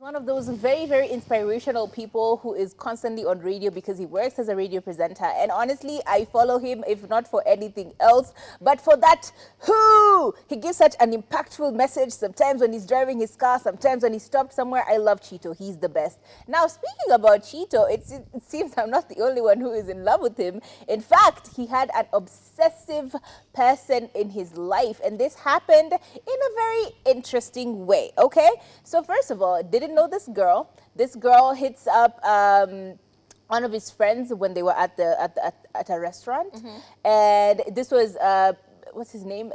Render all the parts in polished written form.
One of those very, very inspirational people who is constantly on radio because he works as a radio presenter. And honestly, I follow him if not for anything else, but for that, he gives such an impactful message sometimes when he's driving his car, sometimes when he stopped somewhere. I love Chito. He's the best. Now, speaking about Chito, it seems I'm not the only one who is in love with him. In fact, he had an obsessive person in his life, and this happened in a very interesting way. Okay, so first of all, didn't know this girl. This girl hits up one of his friends when they were at a restaurant, and this was what's his name?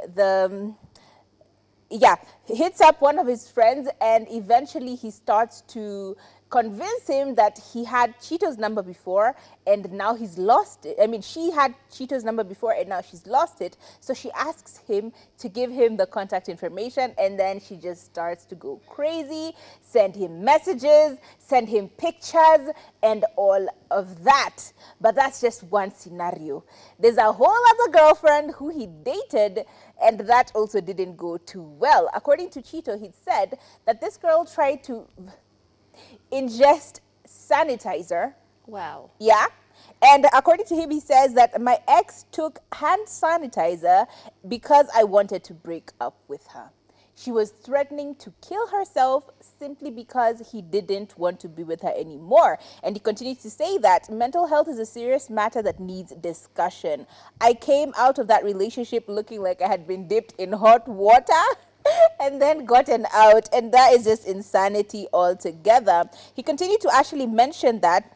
Yeah, hits up one of his friends, and eventually he starts to convince him that he had Chito's number before and now he's lost it. I mean, she had Chito's number before and now she's lost it. So she asks him to give him the contact information, and then she just starts to go crazy, send him messages, send him pictures and all of that. But that's just one scenario. There's a whole other girlfriend who he dated, and that also didn't go too well. According to Chito, he said that this girl tried to ingest sanitizer. Wow. Yeah. And according to him, he says that my ex took hand sanitizer because I wanted to break up with her. She was threatening to kill herself simply because he didn't want to be with her anymore. And he continues to say that mental health is a serious matter that needs discussion. I came out of that relationship looking like I had been dipped in hot water and then gotten out, and that is just insanity altogether. He continued to actually mention that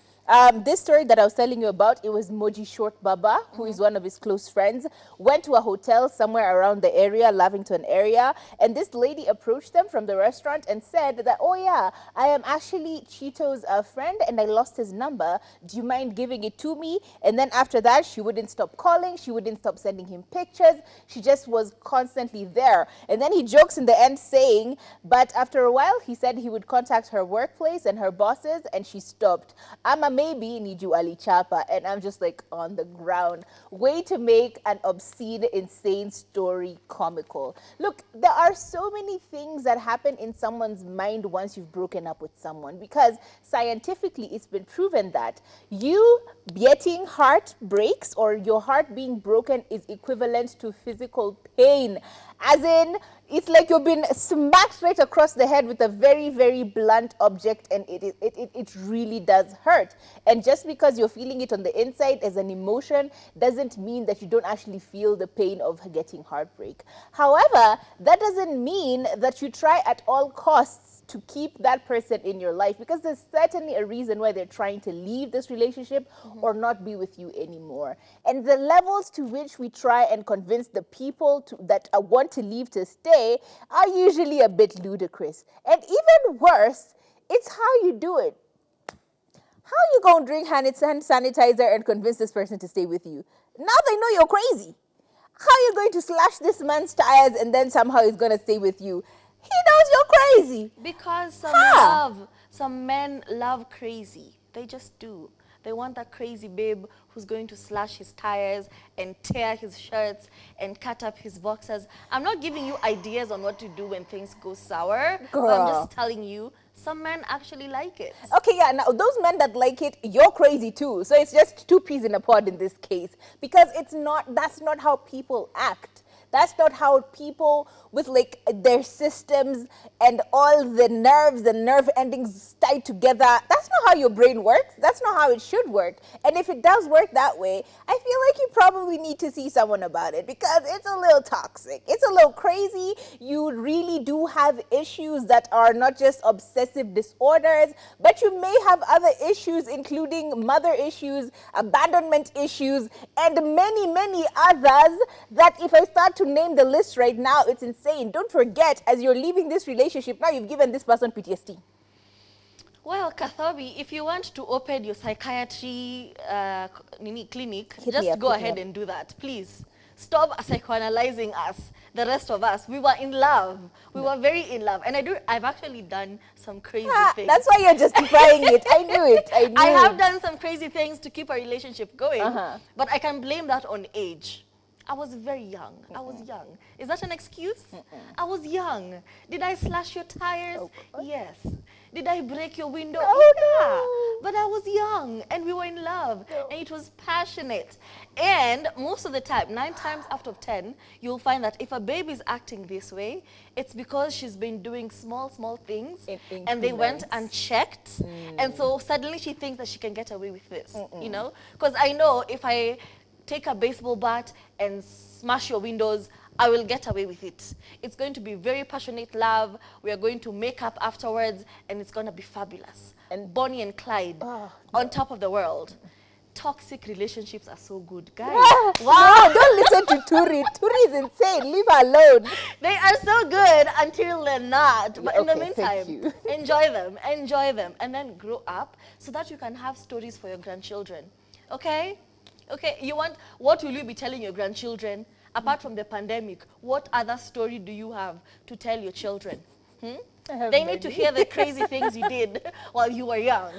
this story that I was telling you about, it was Moji Short Baba, who is one of his close friends, went to a hotel somewhere around the area, Lavington area, and this lady approached them from the restaurant and said that, oh yeah, I am actually Chito's friend and I lost his number. Do you mind giving it to me? And then after that, she wouldn't stop calling. She wouldn't stop sending him pictures. She just was constantly there. And then he jokes in the end saying, but after a while, he said he would contact her workplace and her bosses, and she stopped. I'm a maybe need you alichapa, and I'm just like on the ground. Way to make an obscene, insane story comical. Look, there are so many things that happen in someone's mind once you've broken up with someone, because scientifically it's been proven that you getting heartbreaks or your heart being broken is equivalent to physical pain. As in, it's like you've been smacked right across the head with a very, very blunt object, and it really does hurt. And just because you're feeling it on the inside as an emotion doesn't mean that you don't actually feel the pain of getting heartbreak. However, that doesn't mean that you try at all costs to keep that person in your life, because there's certainly a reason why they're trying to leave this relationship or not be with you anymore. And the levels to which we try and convince the people that want to leave to stay are usually a bit ludicrous. And even worse, it's how you do it. How you gonna drink hand sanitizer and convince this person to stay with you? Now they know you're crazy. How are you going to slash this man's tires and then somehow he's gonna stay with you? He knows you're crazy. Because some men love crazy. They just do. They want that crazy babe who's going to slash his tires and tear his shirts and cut up his boxers. I'm not giving you ideas on what to do when things go sour. Girl. I'm just telling you, some men actually like it. Okay, yeah, now those men that like it, you're crazy too. So it's just two peas in a pod in this case. Because that's not how people act. That's not how people with like their systems and all the nerves and nerve endings tied together, that's not how your brain works. That's not how it should work. And if it does work that way, I feel like you probably need to see someone about it, because it's a little toxic. It's a little crazy. You really do have issues that are not just obsessive disorders, but you may have other issues, including mother issues, abandonment issues, and many, many others that if I start to name the list right now, it's insane. Don't forget, as you're leaving this relationship, now you've given this person PTSD. Well, Kathobi, if you want to open your psychiatry clinic, Hit go ahead and do that, please. Stop psychoanalyzing us, the rest of us. We were in love. We were very in love. And I've actually done some crazy things. That's why you're justifying it. I knew it. I have done some crazy things to keep our relationship going. But I can blame that on age. I was very young. I was young. Is that an excuse? I was young. Did I slash your tires? Yes. Did I break your window? Oh, Yeah, but I was young and we were in love and it was passionate. And most of the time, 9 times out of 10, you'll find that if a baby is acting this way, it's because she's been doing small, small things In and they went increments. unchecked. And so suddenly she thinks that she can get away with this, you know? Because I know if I take a baseball bat and smash your windows, I will get away with it. It's going to be very passionate love. We are going to make up afterwards, and it's going to be fabulous. And Bonnie and Clyde on top of the world. Toxic relationships are so good, guys. Wow, don't listen to Turi. Turi is insane. Leave her alone. They are so good until they're not. But in the Okay, thank you. meantime, enjoy them, and then grow up so that you can have stories for your grandchildren. Okay? Okay, what will you be telling your grandchildren? Apart from the pandemic, what other story do you have to tell your children? They need to hear the crazy things you did while you were young.